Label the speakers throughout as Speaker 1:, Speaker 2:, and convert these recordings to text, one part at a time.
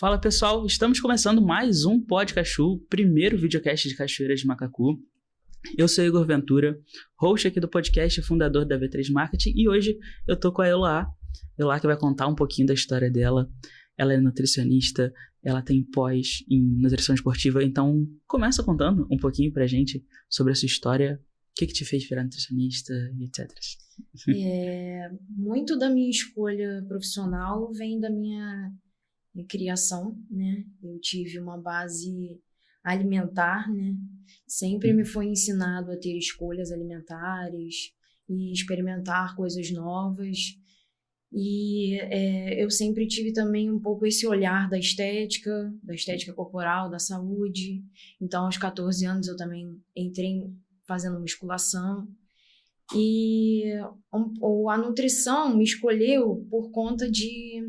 Speaker 1: Fala pessoal, estamos começando mais um podcast, o primeiro videocast de Cachoeira de Macacu. Eu sou Igor Ventura, host aqui do podcast, fundador da V3 Marketing, e hoje eu tô com a Eloá que vai contar um pouquinho da história dela. Ela é nutricionista, ela tem pós em nutrição esportiva, então começa contando um pouquinho pra gente sobre a sua história, o que te fez virar nutricionista e etc.
Speaker 2: Muito da minha escolha profissional vem da minha criação, né? Eu tive uma base alimentar, né? Sempre me foi ensinado a ter escolhas alimentares e experimentar coisas novas. E eu sempre tive também um pouco esse olhar da estética corporal, da saúde. Então, aos 14 anos, eu também entrei fazendo musculação. E a nutrição me escolheu por conta de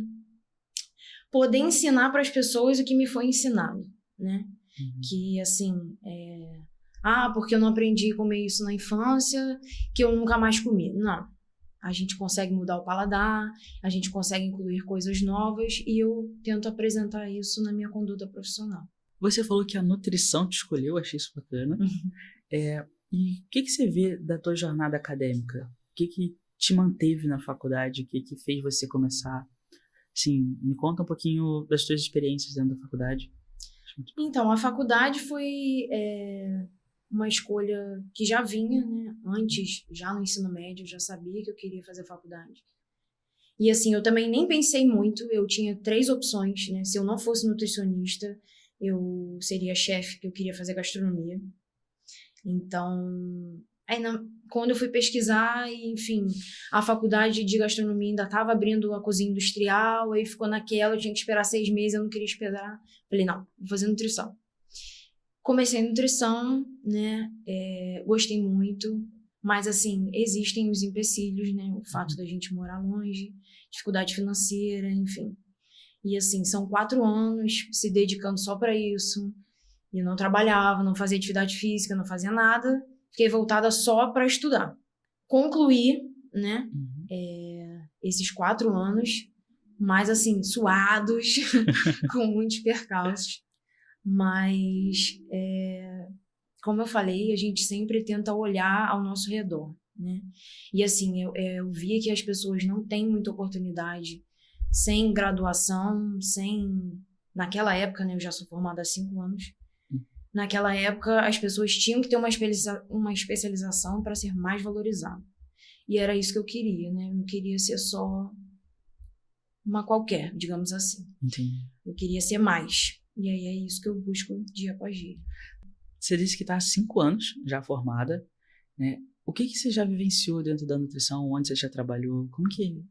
Speaker 2: poder ensinar para as pessoas o que me foi ensinado, né? Que, assim, porque eu não aprendi a comer isso na infância, que eu nunca mais comi. Não. A gente consegue mudar o paladar, a gente consegue incluir coisas novas e eu tento apresentar isso na minha conduta profissional.
Speaker 1: Você falou que a nutrição te escolheu, achei isso bacana. E o que você vê da tua jornada acadêmica? O que te manteve na faculdade? O que fez você começar? Assim, me conta um pouquinho das tuas experiências dentro da faculdade.
Speaker 2: Então, a faculdade foi uma escolha que já vinha, né? Antes, já no ensino médio, eu já sabia que eu queria fazer faculdade. E assim, eu também nem pensei muito, eu tinha 3 opções, né? Se eu não fosse nutricionista, eu seria chefe, que eu queria fazer gastronomia. Então, quando eu fui pesquisar, enfim, a faculdade de gastronomia ainda estava abrindo a cozinha industrial, aí ficou naquela, eu tinha que esperar 6 meses, eu não queria esperar. Falei, não, vou fazer nutrição. Comecei nutrição, né, gostei muito, mas assim, existem os empecilhos, né, o fato da gente morar longe, dificuldade financeira, enfim. E assim, são 4 anos se dedicando só para isso, e eu não trabalhava, não fazia atividade física, não fazia nada, fiquei voltada só para estudar. Concluí, né, esses 4 anos, mas assim, suados, com muitos percalços. Mas, como eu falei, a gente sempre tenta olhar ao nosso redor, né? E assim, eu via que as pessoas não têm muita oportunidade sem graduação, naquela época, né, eu já sou formada há 5 anos, naquela época as pessoas tinham que ter uma especialização para ser mais valorizado. E era isso que eu queria, né? Eu não queria ser só uma qualquer, digamos assim.
Speaker 1: Entendi.
Speaker 2: Eu queria ser mais. E aí é isso que eu busco dia após dia.
Speaker 1: Você disse que está há 5 anos já formada, né? O que você já vivenciou dentro da nutrição? Onde você já trabalhou? Como que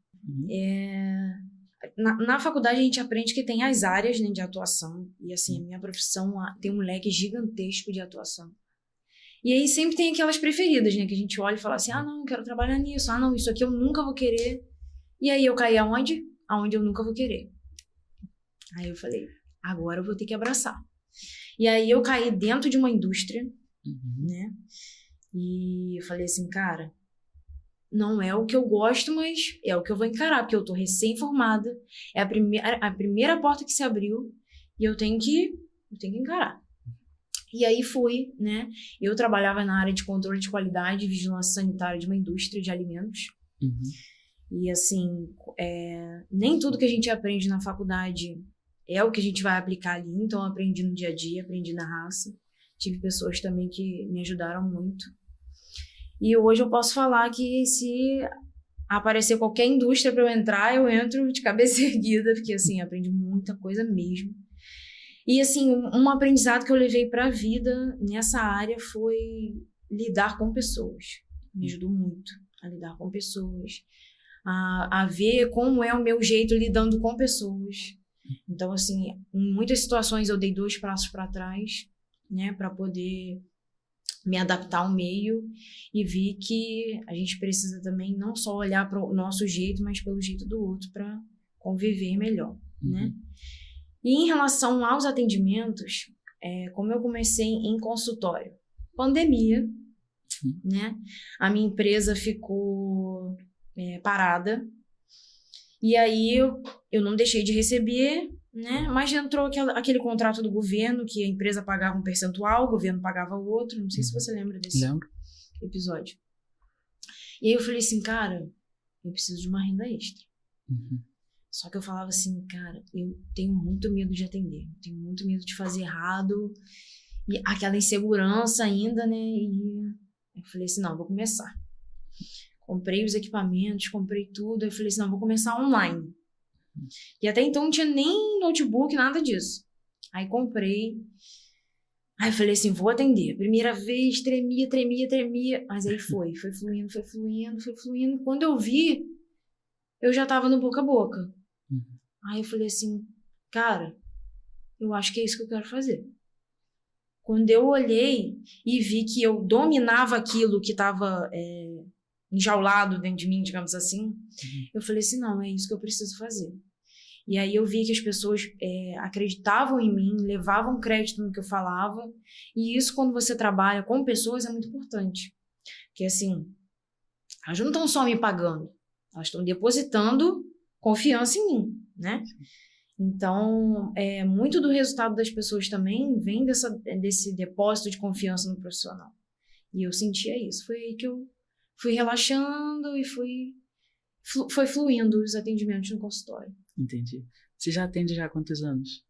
Speaker 1: é?
Speaker 2: Na faculdade a gente aprende que tem as áreas, né, de atuação. E assim, a minha profissão tem um leque gigantesco de atuação. E aí sempre tem aquelas preferidas, né? Que a gente olha e fala assim, não, eu quero trabalhar nisso. Não, isso aqui eu nunca vou querer. E aí eu caí aonde? Aonde eu nunca vou querer. Aí eu falei, agora eu vou ter que abraçar. E aí eu caí dentro de uma indústria, né? E eu falei assim, cara, não é o que eu gosto, mas é o que eu vou encarar, porque eu tô recém-formada, é a primeira porta que se abriu e eu tenho que encarar. E aí fui, né? Eu trabalhava na área de controle de qualidade e vigilância sanitária de uma indústria de alimentos. E assim, nem tudo que a gente aprende na faculdade é o que a gente vai aplicar ali, então eu aprendi no dia a dia, aprendi na raça. Tive pessoas também que me ajudaram muito. E hoje eu posso falar que se aparecer qualquer indústria para eu entrar, eu entro de cabeça erguida, porque assim, aprendi muita coisa mesmo. E assim, um aprendizado que eu levei para a vida nessa área foi lidar com pessoas. Me ajudou muito a lidar com pessoas, a ver como é o meu jeito lidando com pessoas. Então, assim, em muitas situações eu dei 2 passos para trás, né, para poder me adaptar ao meio e vi que a gente precisa também não só olhar para o nosso jeito, mas pelo jeito do outro para conviver melhor, né? E em relação aos atendimentos, como eu comecei em consultório, pandemia, né? A minha empresa ficou parada. E aí eu não deixei de receber né? Mas entrou aquele contrato do governo, que a empresa pagava um percentual, o governo pagava outro. Não sei se você lembra desse episódio. E aí eu falei assim, cara, eu preciso de uma renda extra. Só que eu falava assim, cara, eu tenho muito medo de atender, tenho muito medo de fazer errado, e aquela insegurança ainda, né? E eu falei assim, não, vou começar. Comprei os equipamentos, comprei tudo, eu falei assim, não, vou começar online. E até então não tinha nem notebook, nada disso. Aí comprei, aí eu falei assim, vou atender. Primeira vez, tremia, mas aí foi fluindo. Quando eu vi, eu já tava no boca a boca. Aí eu falei assim, cara, eu acho que é isso que eu quero fazer. Quando eu olhei e vi que eu dominava aquilo que estava enjaulado dentro de mim, digamos assim, eu falei assim, não, é isso que eu preciso fazer. E aí eu vi que as pessoas acreditavam em mim, levavam crédito no que eu falava, e isso, quando você trabalha com pessoas, é muito importante. Porque assim, elas não estão só me pagando, elas estão depositando confiança em mim, né? Então, muito do resultado das pessoas também vem desse depósito de confiança no profissional. E eu sentia isso. Foi aí que eu fui relaxando e foi fluindo os atendimentos no consultório.
Speaker 1: Entendi. Você já atende já há quantos anos?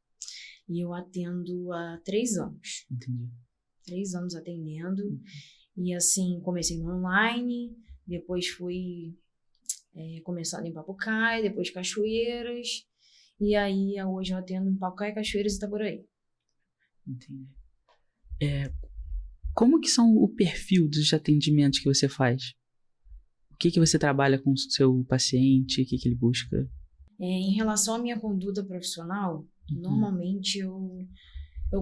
Speaker 2: E eu atendo há 3 anos.
Speaker 1: Entendi.
Speaker 2: 3 anos atendendo. E assim, comecei no online, depois fui começando em Papucaia, depois Cachoeiras, e aí hoje eu atendo em Papucaia, Cachoeiras e Itaboraí.
Speaker 1: Entendi. Como que são o perfil dos atendimentos que você faz? O que você trabalha com o seu paciente? O que ele busca?
Speaker 2: Em relação à minha conduta profissional, normalmente eu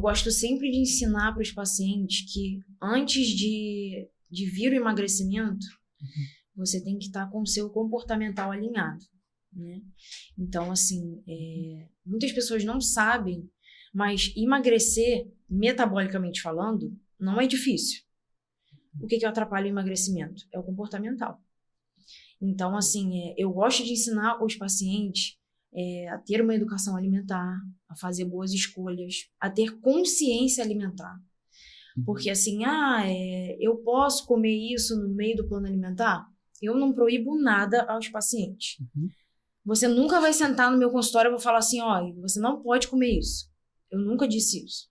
Speaker 2: gosto sempre de ensinar para os pacientes que antes de vir o emagrecimento, você tem que estar com o seu comportamental alinhado, né? Então, assim, muitas pessoas não sabem, mas emagrecer, metabolicamente falando, não é difícil. O que atrapalha o emagrecimento? É o comportamental. Então, assim, eu gosto de ensinar os pacientes a ter uma educação alimentar, a fazer boas escolhas, a ter consciência alimentar. Porque, assim, eu posso comer isso no meio do plano alimentar? Eu não proíbo nada aos pacientes. Você nunca vai sentar no meu consultório e eu vou falar assim, você não pode comer isso. Eu nunca disse isso.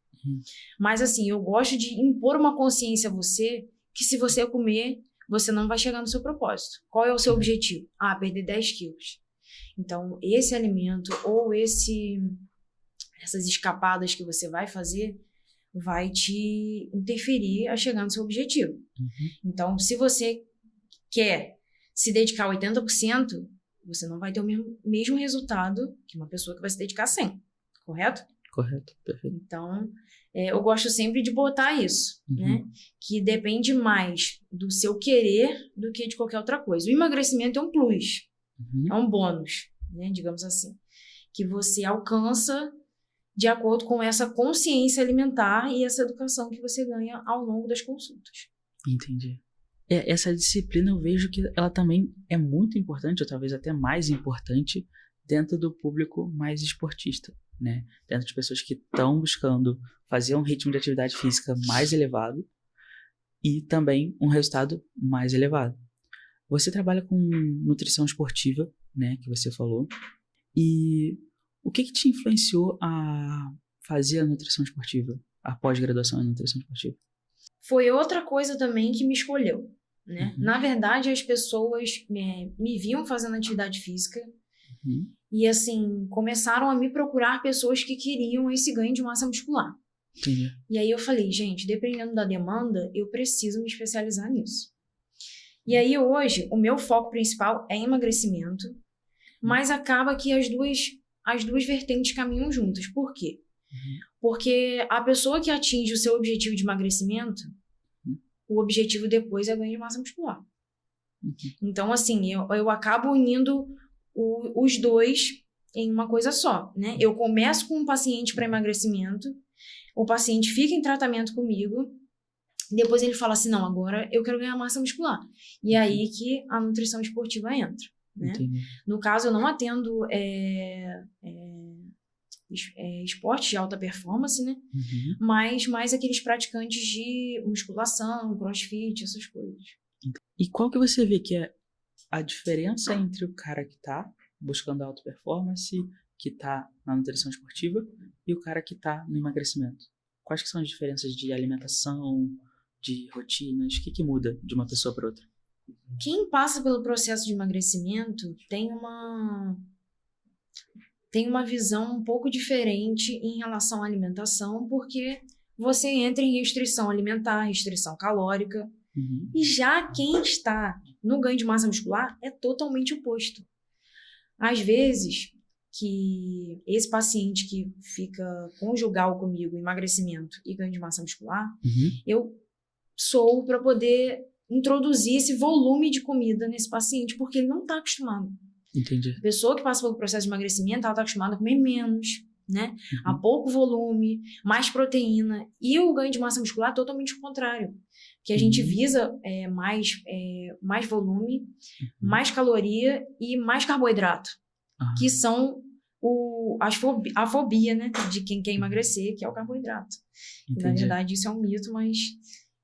Speaker 2: Mas, assim, eu gosto de impor uma consciência a você que se você comer, você não vai chegar no seu propósito. Qual é o seu objetivo? Perder 10 quilos. Então, esse alimento ou essas escapadas que você vai fazer vai te interferir a chegar no seu objetivo. Então, se você quer se dedicar a 80%, você não vai ter o mesmo resultado que uma pessoa que vai se dedicar a 100%, correto?
Speaker 1: Correto, perfeito.
Speaker 2: Então, eu gosto sempre de botar isso, né? Que depende mais do seu querer do que de qualquer outra coisa. O emagrecimento é um plus, é um bônus, né? Digamos assim, que você alcança de acordo com essa consciência alimentar e essa educação que você ganha ao longo das consultas.
Speaker 1: Entendi. Essa disciplina eu vejo que ela também é muito importante, ou talvez até mais importante, dentro do público mais esportista, né? Dentro de pessoas que estão buscando fazer um ritmo de atividade física mais elevado e também um resultado mais elevado. Você trabalha com nutrição esportiva, né, que você falou, e o que te influenciou a fazer a nutrição esportiva, a pós-graduação em nutrição esportiva?
Speaker 2: Foi outra coisa também que me escolheu, né? Na verdade, as pessoas me viam fazendo atividade física e, assim, começaram a me procurar pessoas que queriam esse ganho de massa muscular.
Speaker 1: Entendi.
Speaker 2: E aí eu falei, gente, dependendo da demanda, eu preciso me especializar nisso. E aí hoje, o meu foco principal é emagrecimento, mas acaba que as duas vertentes caminham juntas. Por quê? Porque a pessoa que atinge o seu objetivo de emagrecimento, o objetivo depois é ganho de massa muscular. Então, assim, eu acabo unindo os dois em uma coisa só, né? Eu começo com um paciente para emagrecimento, o paciente fica em tratamento comigo, depois ele fala assim, não, agora eu quero ganhar massa muscular. E é aí que a nutrição esportiva entra, né? No caso, eu não atendo esportes de alta performance, né? Mas mais aqueles praticantes de musculação, crossfit, essas coisas.
Speaker 1: E qual que você vê que é a diferença entre o cara que tá buscando alta performance, que tá na nutrição esportiva, e o cara que tá no emagrecimento? Quais que são as diferenças de alimentação, de rotinas? O que muda de uma pessoa para outra?
Speaker 2: Quem passa pelo processo de emagrecimento tem uma visão um pouco diferente em relação à alimentação, porque você entra em restrição alimentar, restrição calórica, e já quem está no ganho de massa muscular é totalmente oposto. Às vezes, que esse paciente que fica conjugal comigo, emagrecimento e ganho de massa muscular, eu sou para poder introduzir esse volume de comida nesse paciente, porque ele não está acostumado.
Speaker 1: Entendi.
Speaker 2: A pessoa que passa pelo processo de emagrecimento, ela está acostumada a comer menos, né? A pouco volume, mais proteína. E o ganho de massa muscular é totalmente o contrário. Que a gente visa mais volume, mais caloria e mais carboidrato. Que são a fobia, né? De quem quer emagrecer, que é o carboidrato. E, na verdade, isso é um mito, mas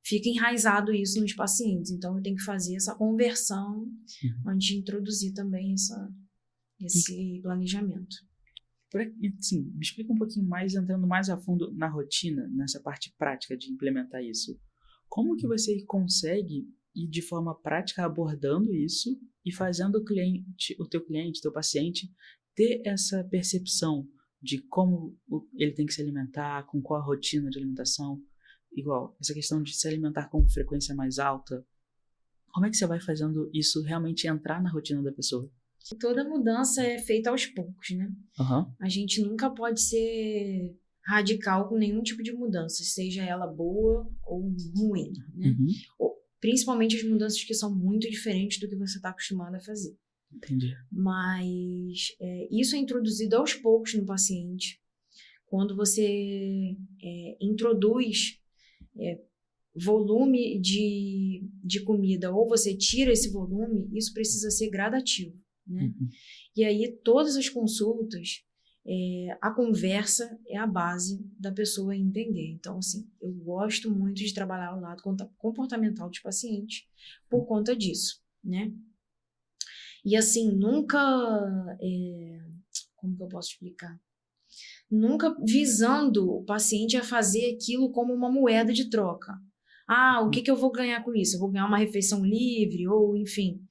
Speaker 2: fica enraizado isso nos pacientes. Então, eu tenho que fazer essa conversão antes de introduzir também esse planejamento.
Speaker 1: Assim, me explica um pouquinho mais, entrando mais a fundo na rotina, nessa parte prática de implementar isso. Como que você consegue ir de forma prática abordando isso e fazendo o teu paciente, ter essa percepção de como ele tem que se alimentar, com qual a rotina de alimentação? Igual, essa questão de se alimentar com frequência mais alta. Como é que você vai fazendo isso realmente entrar na rotina da pessoa?
Speaker 2: Toda mudança é feita aos poucos, né? A gente nunca pode ser radical com nenhum tipo de mudança, seja ela boa ou ruim, né? Principalmente as mudanças que são muito diferentes do que você está acostumado a fazer.
Speaker 1: Entendi.
Speaker 2: Mas isso é introduzido aos poucos no paciente. Quando você introduz volume de comida ou você tira esse volume, isso precisa ser gradativo, né? E aí todas as consultas, a conversa é a base da pessoa entender. Então, assim, eu gosto muito de trabalhar o lado comportamental dos pacientes por conta disso, né? E assim, nunca... como que eu posso explicar? Nunca visando o paciente a fazer aquilo como uma moeda de troca. O que eu vou ganhar com isso? Eu vou ganhar uma refeição livre ou, enfim.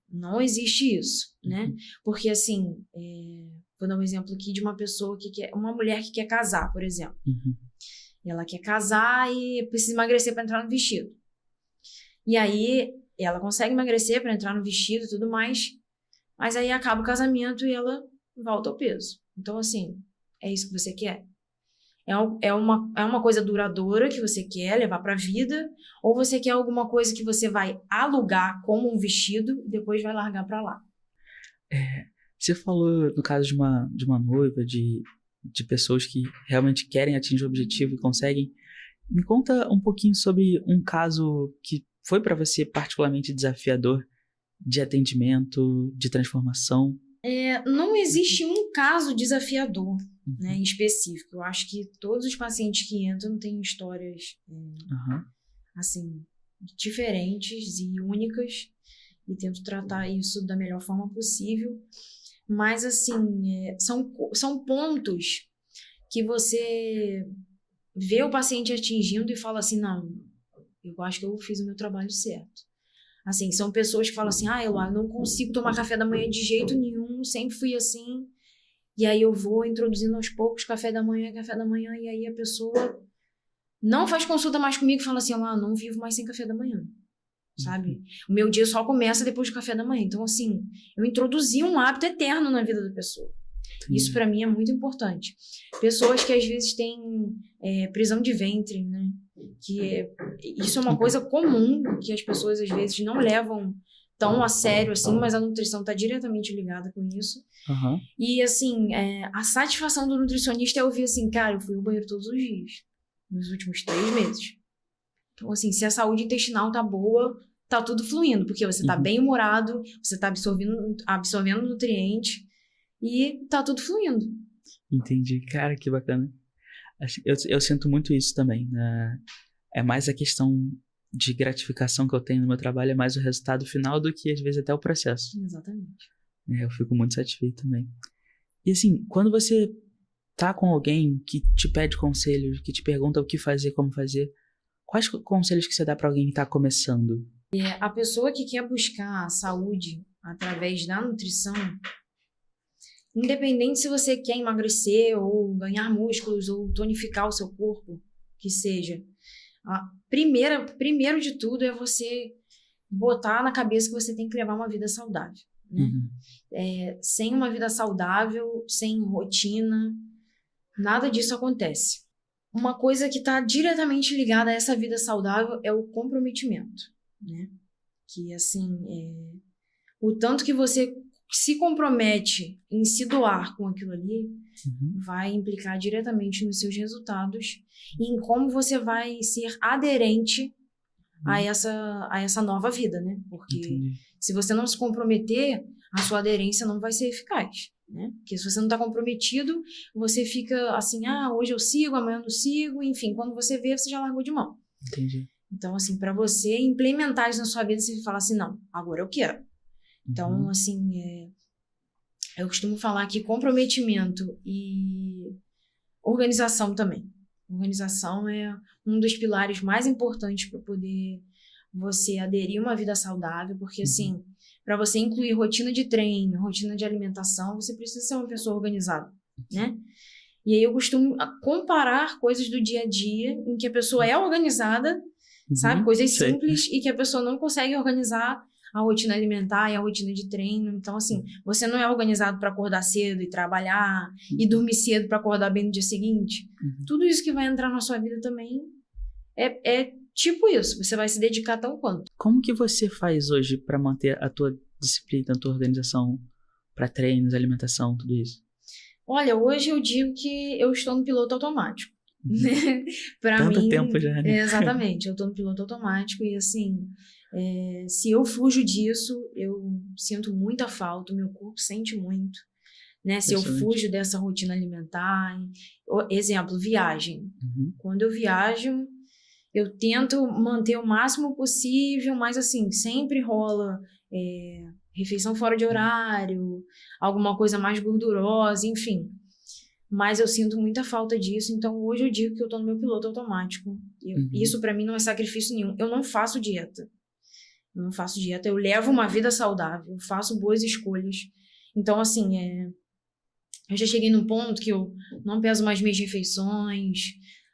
Speaker 2: Não existe isso, né? Porque, assim, vou dar um exemplo aqui de uma pessoa uma mulher que quer casar, por exemplo. Ela quer casar e precisa emagrecer para entrar no vestido. E aí, ela consegue emagrecer para entrar no vestido e tudo mais, mas aí acaba o casamento e ela volta ao peso. Então, assim, é isso que você quer? É uma coisa duradoura que você quer levar para a vida, ou você quer alguma coisa que você vai alugar como um vestido e depois vai largar para lá?
Speaker 1: Você falou, no caso de uma noiva, de pessoas que realmente querem atingir o objetivo e conseguem. Me conta um pouquinho sobre um caso que foi para você particularmente desafiador, de atendimento, de transformação.
Speaker 2: Não existe um caso desafiador, né, em específico. Eu acho que todos os pacientes que entram têm histórias assim, diferentes e únicas, e tento tratar isso da melhor forma possível. Mas, assim, são pontos que você vê o paciente atingindo e fala assim, não, eu acho que eu fiz o meu trabalho certo. Assim, são pessoas que falam assim, Eloá, eu não consigo tomar café da manhã de jeito nenhum, sempre fui assim. E aí eu vou introduzindo aos poucos café da manhã, e aí a pessoa não faz consulta mais comigo e fala assim, não vivo mais sem café da manhã, sabe? O meu dia só começa depois do café da manhã. Então, assim, eu introduzi um hábito eterno na vida da pessoa. Isso para mim é muito importante. Pessoas que às vezes têm prisão de ventre, né? Isso é uma coisa comum que as pessoas às vezes não levam tão a sério assim, mas a nutrição está diretamente ligada com isso. E assim, a satisfação do nutricionista é ouvir assim, cara, eu fui ao banheiro todos os dias, nos últimos 3 meses. Então, assim, se a saúde intestinal tá boa, tá tudo fluindo, porque você tá bem humorado, você tá absorvendo nutriente e tá tudo fluindo.
Speaker 1: Entendi. Cara, que bacana. Eu sinto muito isso também, né? É mais a questão de gratificação que eu tenho no meu trabalho, é mais o resultado final do que, às vezes, até o processo.
Speaker 2: Exatamente.
Speaker 1: Eu fico muito satisfeito também. E assim, quando você tá com alguém que te pede conselhos, que te pergunta o que fazer, como fazer, quais conselhos que você dá pra alguém que tá começando?
Speaker 2: A pessoa que quer buscar a saúde através da nutrição, independente se você quer emagrecer ou ganhar músculos ou tonificar o seu corpo, que seja, primeiro de tudo é você botar na cabeça que você tem que levar uma vida saudável, né?
Speaker 1: Uhum.
Speaker 2: Sem uma vida saudável, sem rotina, nada disso acontece. Uma coisa que está diretamente ligada a essa vida saudável é o comprometimento, né? Que, assim, o tanto que você se compromete em se doar com aquilo ali, vai implicar diretamente nos seus resultados e em como você vai ser aderente a essa nova vida, né? Porque se você não se comprometer, a sua aderência não vai ser eficaz, né? Porque se você não está comprometido, você fica assim, hoje eu sigo, amanhã eu não sigo, enfim, quando você vê, você já largou de mão.
Speaker 1: Entendi.
Speaker 2: Então, assim, para você implementar isso na sua vida, você fala assim, não, agora eu quero. Então, assim, eu costumo falar que comprometimento e organização também. Organização é um dos pilares mais importantes para poder você aderir a uma vida saudável, porque, assim, para você incluir rotina de treino, rotina de alimentação, você precisa ser uma pessoa organizada, né? E aí eu costumo comparar coisas do dia a dia em que a pessoa é organizada, sabe? Coisas simples e que a pessoa não consegue organizar a rotina alimentar e a rotina de treino. Então, assim, você não é organizado para acordar cedo e trabalhar e dormir cedo para acordar bem no dia seguinte. Tudo isso que vai entrar na sua vida também é tipo isso. Você vai se dedicar tão quanto.
Speaker 1: Como que você faz hoje para manter a tua disciplina, a tua organização para treinos, alimentação, tudo isso?
Speaker 2: Olha, hoje eu digo que eu estou no piloto automático. Para mim,
Speaker 1: Tanto tempo já, né?
Speaker 2: Exatamente, eu estou no piloto automático e, assim, se eu fujo disso, eu sinto muita falta, o meu corpo sente muito, né? Se eu fujo dessa rotina alimentar, exemplo, viagem. Quando eu viajo, eu tento manter o máximo possível, mas, assim, sempre rola refeição fora de horário, alguma coisa mais gordurosa, enfim. Mas eu sinto muita falta disso, então hoje eu digo que eu tô no meu piloto automático. Isso para mim não é sacrifício nenhum. Eu não faço dieta. Eu levo uma vida saudável, eu faço boas escolhas. Então, assim, eu já cheguei num ponto que eu não peso mais minhas refeições,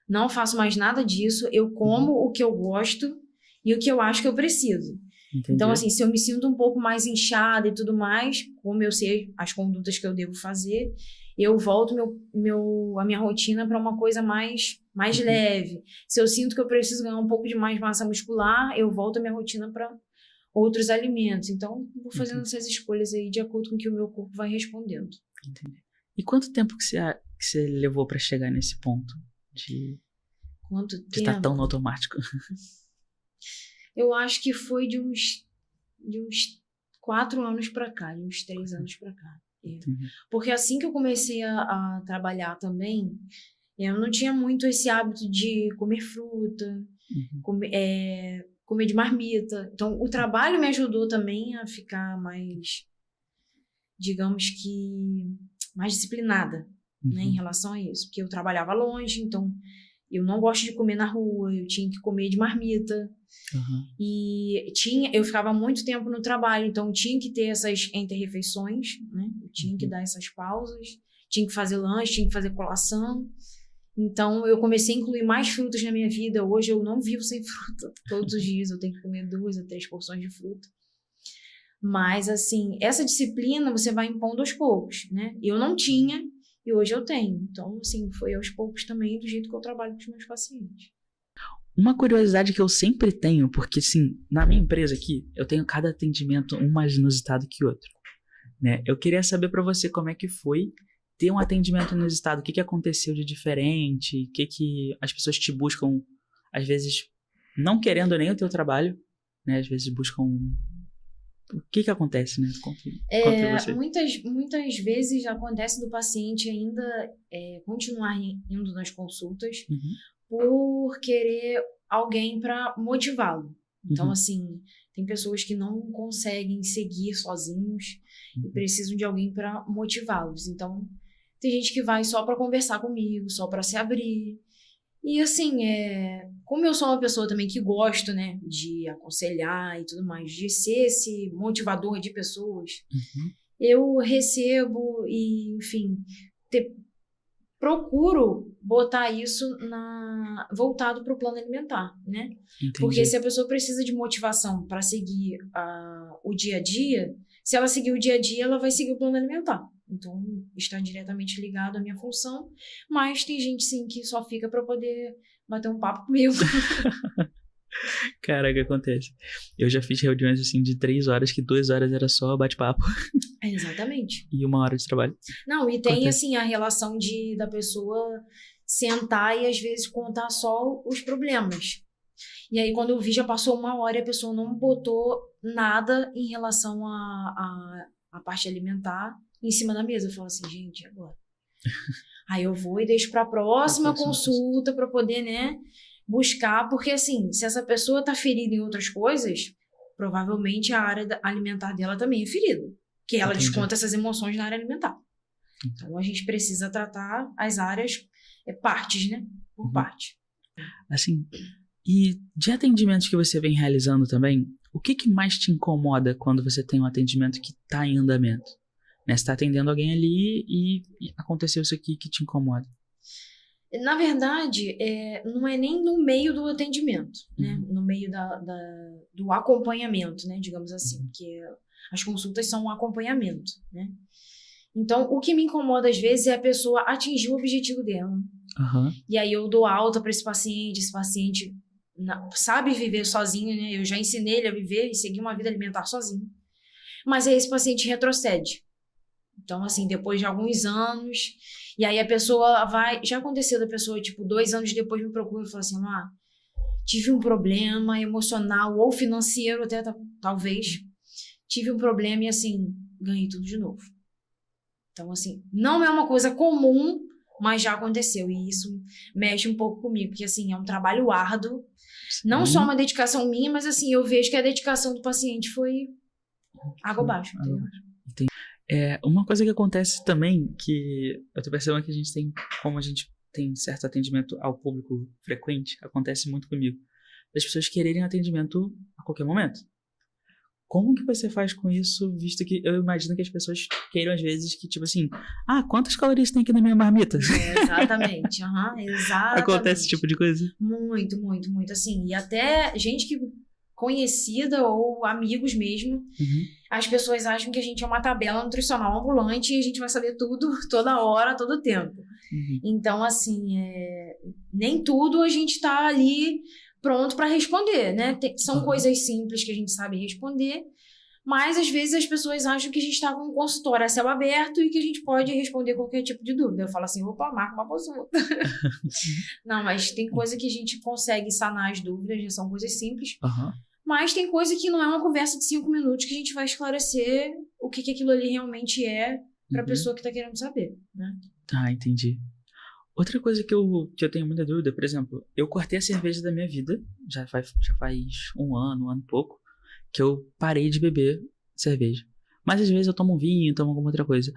Speaker 2: não faço mais nada disso, eu como o que eu gosto e o que eu acho que eu preciso. Entendi. Então, assim, se eu me sinto um pouco mais inchada e tudo mais, como eu sei as condutas que eu devo fazer, eu volto a minha rotina para uma coisa mais leve. Se eu sinto que eu preciso ganhar um pouco de mais massa muscular, eu volto a minha rotina para outros alimentos. Então, vou fazendo essas escolhas aí de acordo com o que o meu corpo vai respondendo.
Speaker 1: Entendi. E quanto tempo que você levou para chegar nesse ponto de estar tão no automático?
Speaker 2: Eu acho que foi de uns 4 anos para cá, de uns 3 anos para cá. Porque assim que eu comecei a trabalhar também, eu não tinha muito esse hábito de comer fruta, comer de marmita. Então, o trabalho me ajudou também a ficar mais, digamos que, mais disciplinada, né, em relação a isso. Porque eu trabalhava longe, então eu não gosto de comer na rua, eu tinha que comer de marmita. E eu ficava muito tempo no trabalho, então tinha que ter essas entre-refeições, né? Eu tinha que dar essas pausas, tinha que fazer lanche, tinha que fazer colação. Então eu comecei a incluir mais frutas na minha vida. Hoje eu não vivo sem fruta. Todos os dias eu tenho que comer 2 a 3 porções de fruta. Mas, assim, essa disciplina você vai impondo aos poucos, né? Eu não tinha e hoje eu tenho. Então, assim, foi aos poucos também do jeito que eu trabalho com os meus pacientes.
Speaker 1: Uma curiosidade que eu sempre tenho, porque, assim, na minha empresa aqui, eu tenho cada atendimento um mais inusitado que o outro, né? Eu queria saber para você como é que foi ter um atendimento inusitado, o que aconteceu de diferente, o que as pessoas te buscam, às vezes, não querendo nem o teu trabalho, né? Às vezes buscam O que acontece, né? Conta você.
Speaker 2: Muitas vezes acontece do paciente ainda continuar indo nas consultas por querer alguém para motivá-lo. Então, assim, tem pessoas que não conseguem seguir sozinhos e precisam de alguém para motivá-los. Então, tem gente que vai só para conversar comigo, só para se abrir. E, assim, como eu sou uma pessoa também que gosto, né, de aconselhar e tudo mais, de ser esse motivador de pessoas, eu recebo e, enfim, procuro botar isso voltado para o plano alimentar, né?
Speaker 1: Entendi.
Speaker 2: Porque se a pessoa precisa de motivação para seguir o dia a dia, se ela seguir o dia a dia, ela vai seguir o plano alimentar. Então, está diretamente ligado à minha função, mas tem gente, sim, que só fica para poder bater um papo comigo.
Speaker 1: Caraca, acontece. Eu já fiz reuniões, assim, de 3 horas, que 2 horas era só bate-papo.
Speaker 2: Exatamente.
Speaker 1: E 1 hora de trabalho.
Speaker 2: Não, e tem, assim, a relação da pessoa sentar e, às vezes, contar só os problemas. E aí, quando eu vi, já passou 1 hora e a pessoa não botou nada em relação à parte alimentar em cima da mesa. Eu falo assim, gente, agora? Aí eu vou e deixo para a próxima consulta para poder, né, buscar, porque assim, se essa pessoa tá ferida em outras coisas, provavelmente a área alimentar dela também é ferida, que ela desconta essas emoções na área alimentar. Então a gente precisa tratar as áreas, partes, né, por parte.
Speaker 1: Assim, e de atendimentos que você vem realizando também, o que mais te incomoda quando você tem um atendimento que tá em andamento? Né? Você tá atendendo alguém ali e aconteceu isso aqui que te incomoda.
Speaker 2: Na verdade, não é nem no meio do atendimento, né? No meio do acompanhamento, né? Digamos assim, que as consultas são um acompanhamento, né? Então, o que me incomoda às vezes é a pessoa atingir o objetivo dela. E aí eu dou alta para esse paciente sabe viver sozinho, né? Eu já ensinei ele a viver e seguir uma vida alimentar sozinho. Mas aí esse paciente retrocede. Então, assim, depois de alguns anos, e aí a pessoa já aconteceu da pessoa, tipo, 2 anos depois me procura e fala assim, tive um problema emocional ou financeiro até, talvez, tive um problema e, assim, ganhei tudo de novo. Então, assim, não é uma coisa comum, mas já aconteceu, e isso mexe um pouco comigo, porque, assim, é um trabalho árduo, não só uma dedicação minha, mas, assim, eu vejo que a dedicação do paciente foi água abaixo, entendeu?
Speaker 1: Uma coisa que acontece também, que eu tô percebendo que como a gente tem certo atendimento ao público frequente, acontece muito comigo, das pessoas quererem atendimento a qualquer momento. Como que você faz com isso, visto que eu imagino que as pessoas queiram às vezes que, tipo assim, quantas calorias tem aqui na minha marmita?
Speaker 2: Exatamente, exatamente.
Speaker 1: Acontece esse tipo de coisa?
Speaker 2: Muito, muito, muito, assim, e até gente que conhecida ou amigos mesmo, as pessoas acham que a gente é uma tabela nutricional ambulante e a gente vai saber tudo, toda hora, todo tempo. Então, assim, nem tudo a gente tá ali pronto para responder, né? São coisas simples que a gente sabe responder, mas às vezes as pessoas acham que a gente tá com um consultório a céu aberto e que a gente pode responder qualquer tipo de dúvida. Eu falo assim, opa, marca uma consulta. Não, mas tem coisa que a gente consegue sanar as dúvidas, né? São coisas simples. Mas tem coisa que não é uma conversa de 5 minutos que a gente vai esclarecer o que aquilo ali realmente é para a pessoa que está querendo saber, né?
Speaker 1: Entendi. Outra coisa que eu tenho muita dúvida, por exemplo, eu cortei a cerveja da minha vida, já faz 1 ano e pouco, que eu parei de beber cerveja. Mas às vezes eu tomo um vinho, tomo alguma outra coisa.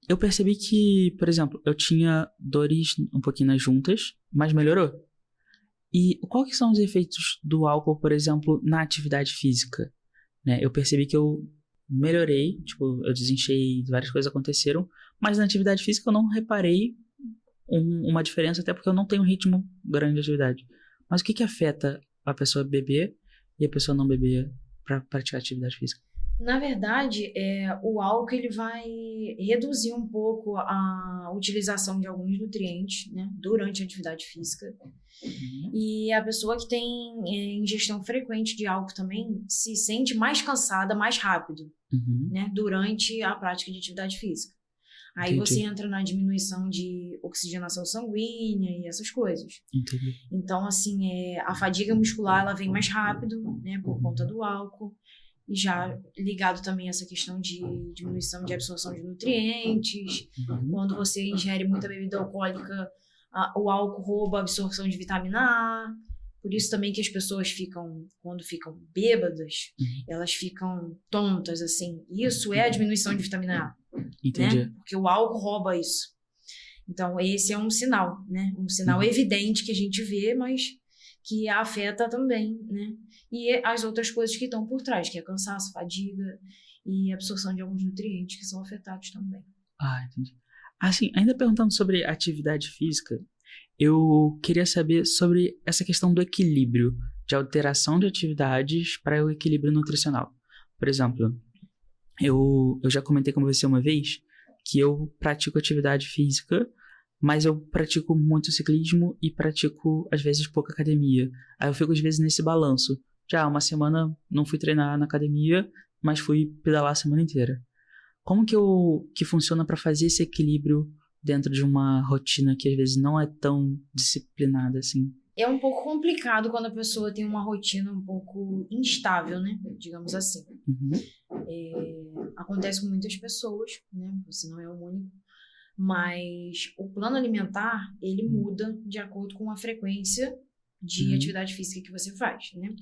Speaker 1: Eu percebi que, por exemplo, eu tinha dores um pouquinho nas juntas, mas melhorou. E quais que são os efeitos do álcool, por exemplo, na atividade física? Né? Eu percebi que eu melhorei, tipo, eu desinchei, várias coisas aconteceram, mas na atividade física eu não reparei uma diferença, até porque eu não tenho um ritmo grande de atividade. Mas o que afeta a pessoa beber e a pessoa não beber para praticar atividade física?
Speaker 2: Na verdade, o álcool ele vai reduzir um pouco a utilização de alguns nutrientes, né, durante a atividade física. E a pessoa que tem ingestão frequente de álcool também se sente mais cansada mais rápido, né, durante a prática de atividade física. Aí você entra na diminuição de oxigenação sanguínea e essas coisas. Então, assim, a fadiga muscular ela vem mais rápido, né, por conta do álcool. e já ligado também a essa questão de diminuição de absorção de nutrientes. Quando você ingere muita bebida alcoólica, o álcool rouba a absorção de vitamina A. Por isso também que as pessoas ficam, quando ficam bêbadas, elas ficam tontas, assim. Isso é a diminuição de vitamina A.
Speaker 1: Entendi.
Speaker 2: Né? Porque o álcool rouba isso. Então, esse é um sinal, né? Um sinal evidente que a gente vê, mas que afeta também, né? E as outras coisas que estão por trás, que é cansaço, fadiga e absorção de alguns nutrientes que são afetados também.
Speaker 1: Entendi. Assim, ainda perguntando sobre atividade física, eu queria saber sobre essa questão do equilíbrio, de alteração de atividades para o equilíbrio nutricional. Por exemplo, eu já comentei com você uma vez que eu pratico atividade física, mas eu pratico muito ciclismo e pratico, às vezes, pouca academia. Aí eu fico, às vezes, nesse balanço. Já uma semana não fui treinar na academia, mas fui pedalar a semana inteira. Como que funciona para fazer esse equilíbrio dentro de uma rotina que, às vezes, não é tão disciplinada assim?
Speaker 2: É um pouco complicado quando a pessoa tem uma rotina um pouco instável, né? Digamos assim. Acontece com muitas pessoas, né? Você não é o único. Mas o plano alimentar, ele muda de acordo com a frequência de atividade física que você faz, né?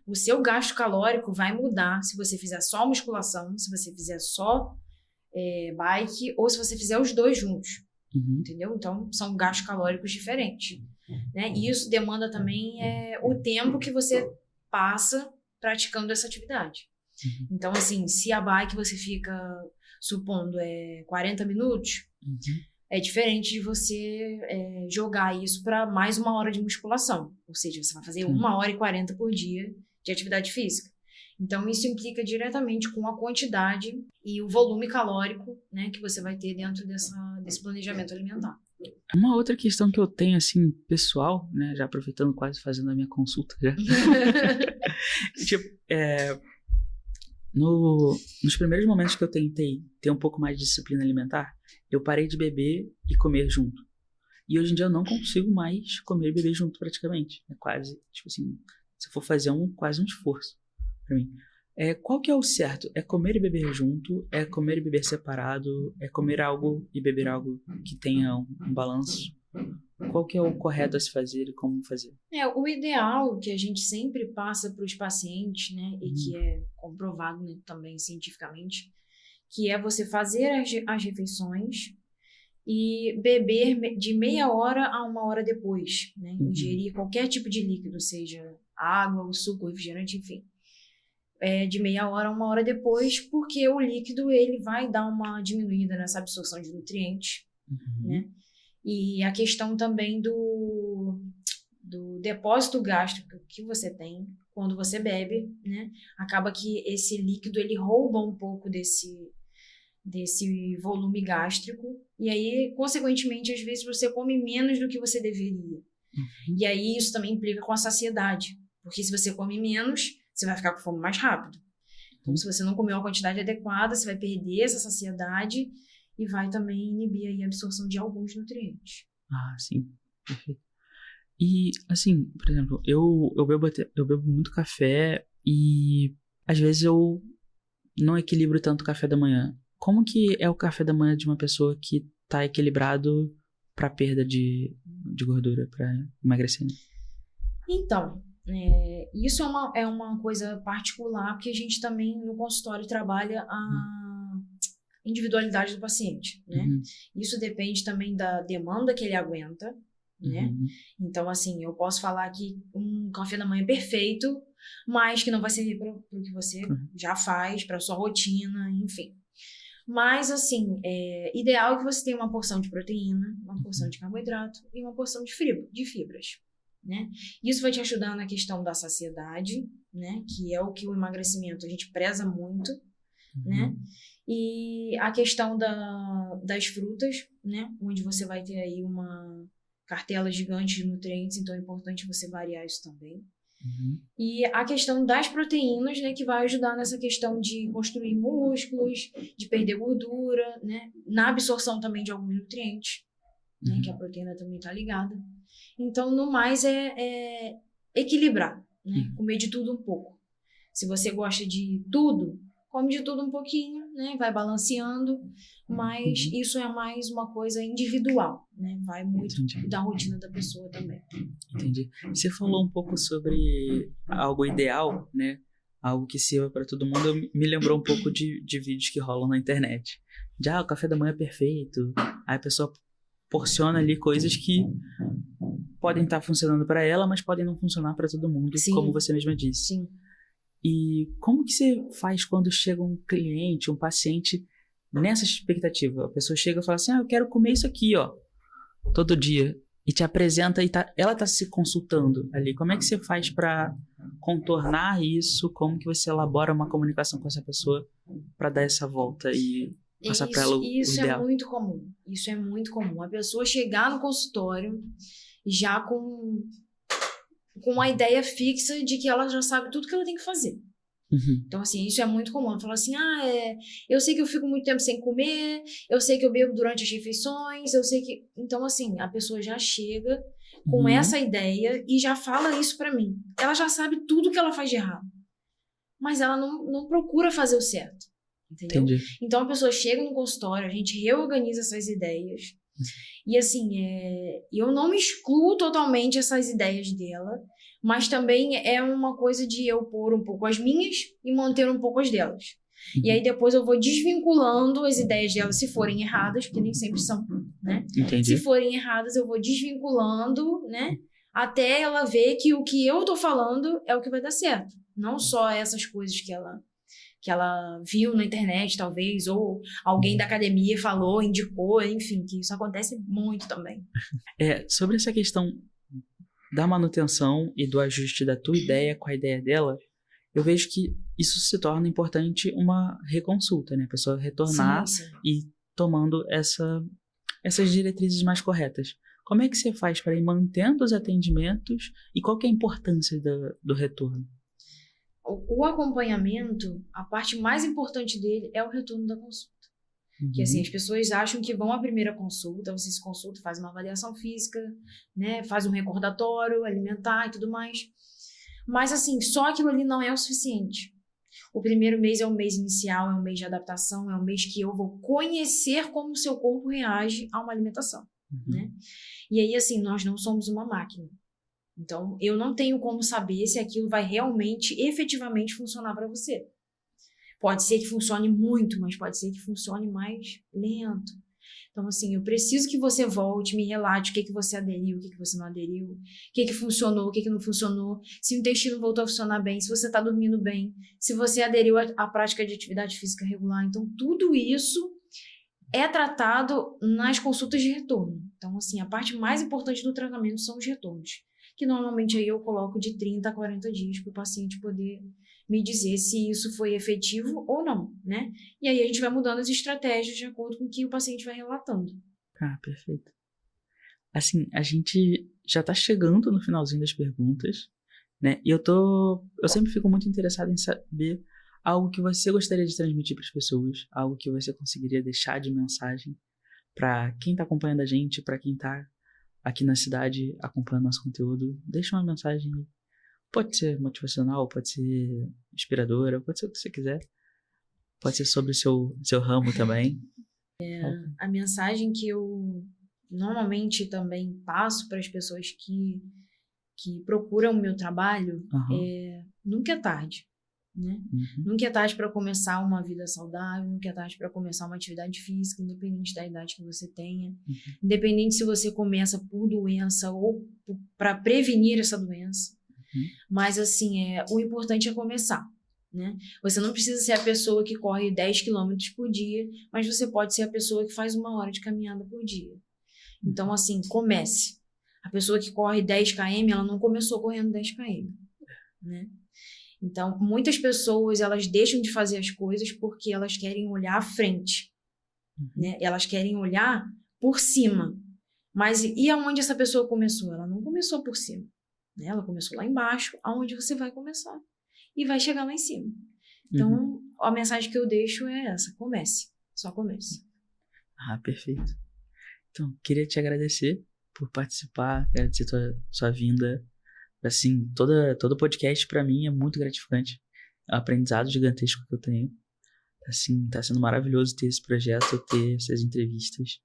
Speaker 2: O seu gasto calórico vai mudar se você fizer só musculação, se você fizer só bike, ou se você fizer os dois juntos. Entendeu? Então, são gastos calóricos diferentes. Né? E isso demanda também o tempo que você passa praticando essa atividade. Então, assim, se a bike você fica, supondo, 40 minutos, é diferente de você jogar isso para mais 1 hora de musculação. Ou seja, você vai fazer 1h40 por dia de atividade física. Então, isso implica diretamente com a quantidade e o volume calórico, né, que você vai ter dentro desse planejamento alimentar.
Speaker 1: Uma outra questão que eu tenho, assim, pessoal, né, já aproveitando, quase fazendo a minha consulta já. Tipo, nos primeiros momentos que eu tentei ter um pouco mais de disciplina alimentar, eu parei de beber e comer junto. E hoje em dia eu não consigo mais comer e beber junto praticamente. É quase, tipo assim, se for fazer quase um esforço pra mim. Qual que é o certo? É comer e beber junto? É comer e beber separado? É comer algo e beber algo que tenha um balanço? Qual que é o correto a se fazer e como fazer?
Speaker 2: O ideal que a gente sempre passa para os pacientes, né, e que é comprovado, né, também cientificamente, que é você fazer as refeições e beber de meia hora a 1 hora depois, né, ingerir qualquer tipo de líquido, seja água, ou suco, refrigerante, enfim. De meia hora a 1 hora depois, porque o líquido ele vai dar uma diminuída nessa absorção de nutrientes, né? E a questão também do depósito gástrico que você tem quando você bebe, né? Acaba que esse líquido ele rouba um pouco desse volume gástrico e aí, consequentemente, às vezes você come menos do que você deveria. E aí isso também implica com a saciedade, porque se você come menos, você vai ficar com fome mais rápido. Então, se você não comer uma quantidade adequada, você vai perder essa saciedade e vai também inibir aí a absorção de alguns nutrientes.
Speaker 1: Sim. Perfeito. E, assim, por exemplo, eu bebo muito café e, às vezes, eu não equilibro tanto o café da manhã. Como que é o café da manhã de uma pessoa que está equilibrado para perda de gordura, para emagrecer?
Speaker 2: Então, isso é uma coisa particular, porque a gente também no consultório trabalha a individualidade do paciente, né? Isso depende também da demanda que ele aguenta, né? Então, assim, eu posso falar que um café da manhã perfeito, mas que não vai servir para o que você já faz, para a sua rotina, enfim. Mas, assim, ideal é que você tenha uma porção de proteína, uma porção de carboidrato e uma porção de fibras. Né? Isso vai te ajudar na questão da saciedade, né? Que é o que o emagrecimento a gente preza muito, né? E a questão das frutas, né? Onde você vai ter aí uma cartela gigante de nutrientes, então é importante você variar isso também. E a questão das proteínas, né? Que vai ajudar nessa questão de construir músculos, de perder gordura, né? Na absorção também de alguns nutrientes, né? Que a proteína também está ligada. Então, no mais, é equilibrar, né? Comer de tudo um pouco. Se você gosta de tudo, come de tudo um pouquinho, né? Vai balanceando, mas isso é mais uma coisa individual, né? Vai muito da rotina da pessoa também.
Speaker 1: Entendi. Você falou um pouco sobre algo ideal, né? Algo que sirva para todo mundo. Me lembrou um pouco de vídeos que rolam na internet. O café da manhã é perfeito. Aí a pessoa porciona ali coisas que podem estar funcionando para ela, mas podem não funcionar para todo mundo,
Speaker 2: Sim.
Speaker 1: como você mesma disse.
Speaker 2: Sim.
Speaker 1: E como que você faz quando chega um cliente, um paciente nessa expectativa? A pessoa chega e fala assim, eu quero comer isso aqui, ó, todo dia. E te apresenta e ela tá se consultando ali. Como é que você faz para contornar isso? Como que você elabora uma comunicação com essa pessoa para dar essa volta e passar para ela o ideal?
Speaker 2: É muito comum. Isso é muito comum. A pessoa chegar no consultório já com a ideia fixa de que ela já sabe tudo que ela tem que fazer. Então, assim, isso é muito comum. Ela fala assim, eu sei que eu fico muito tempo sem comer, eu sei que eu bebo durante as refeições, eu sei que... Então, assim, a pessoa já chega com essa ideia e já fala isso pra mim. Ela já sabe tudo que ela faz de errado. Mas ela não procura fazer o certo. Entendeu?
Speaker 1: Entendi.
Speaker 2: Então, a pessoa chega no consultório, a gente reorganiza essas ideias. E, assim, eu não me excluo totalmente essas ideias dela, mas também é uma coisa de eu pôr um pouco as minhas e manter um pouco as delas. E aí depois eu vou desvinculando as ideias dela se forem erradas, porque nem sempre são, né?
Speaker 1: Entendi.
Speaker 2: Se forem erradas, eu vou desvinculando, né? Até ela ver que o que eu tô falando é o que vai dar certo. Não só essas coisas que ela viu na internet, talvez, ou alguém da academia falou, indicou, enfim, que isso acontece muito também.
Speaker 1: Sobre essa questão da manutenção e do ajuste da tua ideia com a ideia dela, eu vejo que isso se torna importante uma reconsulta, né? A pessoa retornar e tomando essas diretrizes mais corretas. Como é que você faz para ir mantendo os atendimentos e qual que é a importância do retorno?
Speaker 2: O acompanhamento, a parte mais importante dele é o retorno da consulta. Que assim, as pessoas acham que vão à primeira consulta, você se consulta, faz uma avaliação física, né, faz um recordatório alimentar e tudo mais. Mas assim, só aquilo ali não é o suficiente. O primeiro mês é o mês inicial, é um mês de adaptação, é um mês que eu vou conhecer como o seu corpo reage a uma alimentação, né? E aí, assim, nós não somos uma máquina. Então, eu não tenho como saber se aquilo vai realmente, efetivamente funcionar para você. Pode ser que funcione muito, mas pode ser que funcione mais lento. Então, assim, eu preciso que você volte, me relate o que você aderiu, o que você não aderiu, o que funcionou, o que não funcionou, se o intestino voltou a funcionar bem, se você está dormindo bem, se você aderiu à prática de atividade física regular. Então, tudo isso é tratado nas consultas de retorno. Então, assim, a parte mais importante do tratamento são os retornos, que normalmente aí eu coloco de 30 a 40 dias para o paciente poder me dizer se isso foi efetivo ou não, né? E aí a gente vai mudando as estratégias de acordo com o que o paciente vai relatando.
Speaker 1: Perfeito. Assim, a gente já tá chegando no finalzinho das perguntas, né? E eu sempre fico muito interessado em saber algo que você gostaria de transmitir para as pessoas, algo que você conseguiria deixar de mensagem para quem tá acompanhando a gente, para quem tá aqui na cidade acompanhando nosso conteúdo. Deixa uma mensagem. Pode ser motivacional, pode ser inspiradora, pode ser o que você quiser. Pode ser sobre o seu ramo também.
Speaker 2: A mensagem que eu normalmente também passo para as pessoas que procuram o meu trabalho é nunca é tarde, né? Nunca é tarde para começar uma vida saudável, nunca é tarde para começar uma atividade física, independente da idade que você tenha, independente se você começa por doença ou para prevenir essa doença. Mas, assim, o importante é começar, né? Você não precisa ser a pessoa que corre 10 quilômetros por dia, mas você pode ser a pessoa que faz 1 hora de caminhada por dia. Então, assim, comece. A pessoa que corre 10 km, ela não começou correndo 10 km, né? Então, muitas pessoas, elas deixam de fazer as coisas porque elas querem olhar à frente, né? Elas querem olhar por cima. Mas e aonde essa pessoa começou? Ela não começou por cima. Ela começou lá embaixo, aonde você vai começar. E vai chegar lá em cima. Então, a mensagem que eu deixo é essa. Comece. Só comece.
Speaker 1: Perfeito. Então, queria te agradecer por participar, agradecer sua vinda. Assim, todo podcast para mim é muito gratificante. aprendizado gigantesco que eu tenho. Assim, tá sendo maravilhoso ter esse projeto, ter essas entrevistas,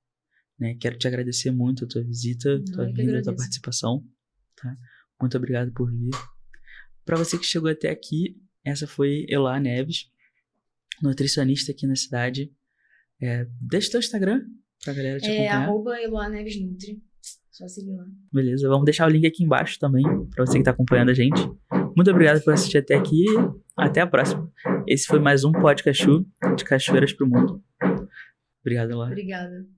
Speaker 1: né? Quero te agradecer muito a tua visita, tua vinda, a tua participação, tá? Muito obrigado por vir. Para você que chegou até aqui, essa foi Eloá Neves, nutricionista aqui na cidade. Deixa o teu Instagram pra galera te acompanhar.
Speaker 2: @EloáNevesNutri. Só seguir lá.
Speaker 1: Beleza, vamos deixar o link aqui embaixo também, pra você que tá acompanhando a gente. Muito obrigado por assistir até aqui. Até a próxima. Esse foi mais um podcast de Cachoeiras pro Mundo. Obrigado, Eloá.
Speaker 2: Obrigada.